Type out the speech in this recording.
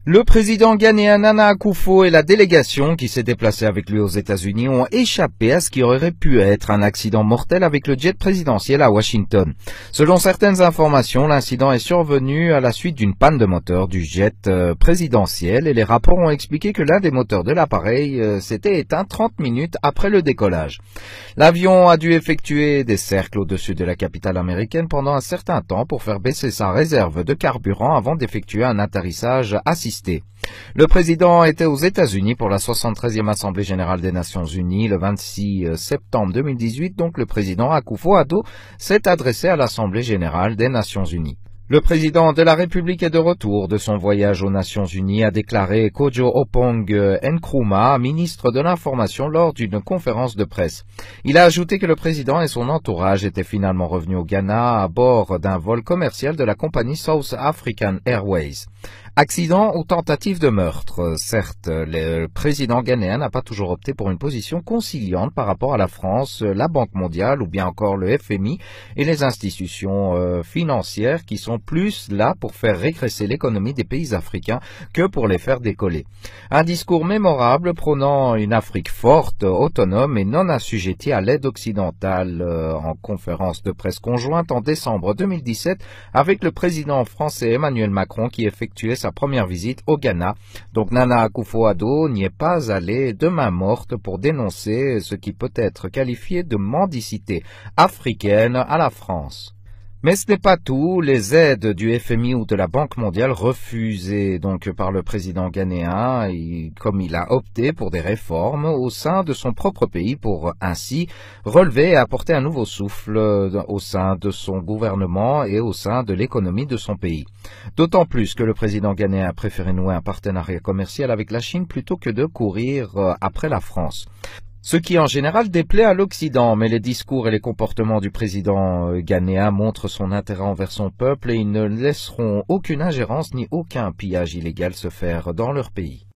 Le président ghanéen Nana Akufo et la délégation qui s'est déplacée avec lui aux États-Unis ont échappé à ce qui aurait pu être un accident mortel avec le jet présidentiel à Washington. Selon certaines informations, l'incident est survenu à la suite d'une panne de moteur du jet présidentiel et les rapports ont expliqué que l'un des moteurs de l'appareil s'était éteint 30 minutes après le décollage. L'avion a dû effectuer des cercles au-dessus de la capitale américaine pendant un certain temps pour faire baisser sa réserve de carburant avant d'effectuer un atterrissage assisté. Le président était aux États-Unis pour la 73e Assemblée générale des Nations unies le 26 septembre 2018, donc le président Akufo-Addo s'est adressé à l'Assemblée générale des Nations unies. Le président de la République est de retour de son voyage aux Nations Unies, a déclaré Kojo Oppong Nkrumah, ministre de l'Information, lors d'une conférence de presse. Il a ajouté que le président et son entourage étaient finalement revenus au Ghana à bord d'un vol commercial de la compagnie South African Airways. Accident ou tentative de meurtre. Certes, le président ghanéen n'a pas toujours opté pour une position conciliante par rapport à la France, la Banque mondiale ou bien encore le FMI et les institutions financières qui sont plus là pour faire régresser l'économie des pays africains que pour les faire décoller. Un discours mémorable prônant une Afrique forte, autonome et non assujettie à l'aide occidentale en conférence de presse conjointe en décembre 2017 avec le président français Emmanuel Macron qui effectuait sa première visite au Ghana. Donc Nana Akufo-Addo n'y est pas allé de main morte pour dénoncer ce qui peut être qualifié de mendicité africaine à la France. Mais ce n'est pas tout, les aides du FMI ou de la Banque mondiale refusées donc par le président ghanéen, comme il a opté pour des réformes au sein de son propre pays pour ainsi relever et apporter un nouveau souffle au sein de son gouvernement et au sein de l'économie de son pays. D'autant plus que le président ghanéen a préféré nouer un partenariat commercial avec la Chine plutôt que de courir après la France. Ce qui en général déplaît à l'Occident, mais les discours et les comportements du président ghanéen montrent son intérêt envers son peuple et ils ne laisseront aucune ingérence ni aucun pillage illégal se faire dans leur pays.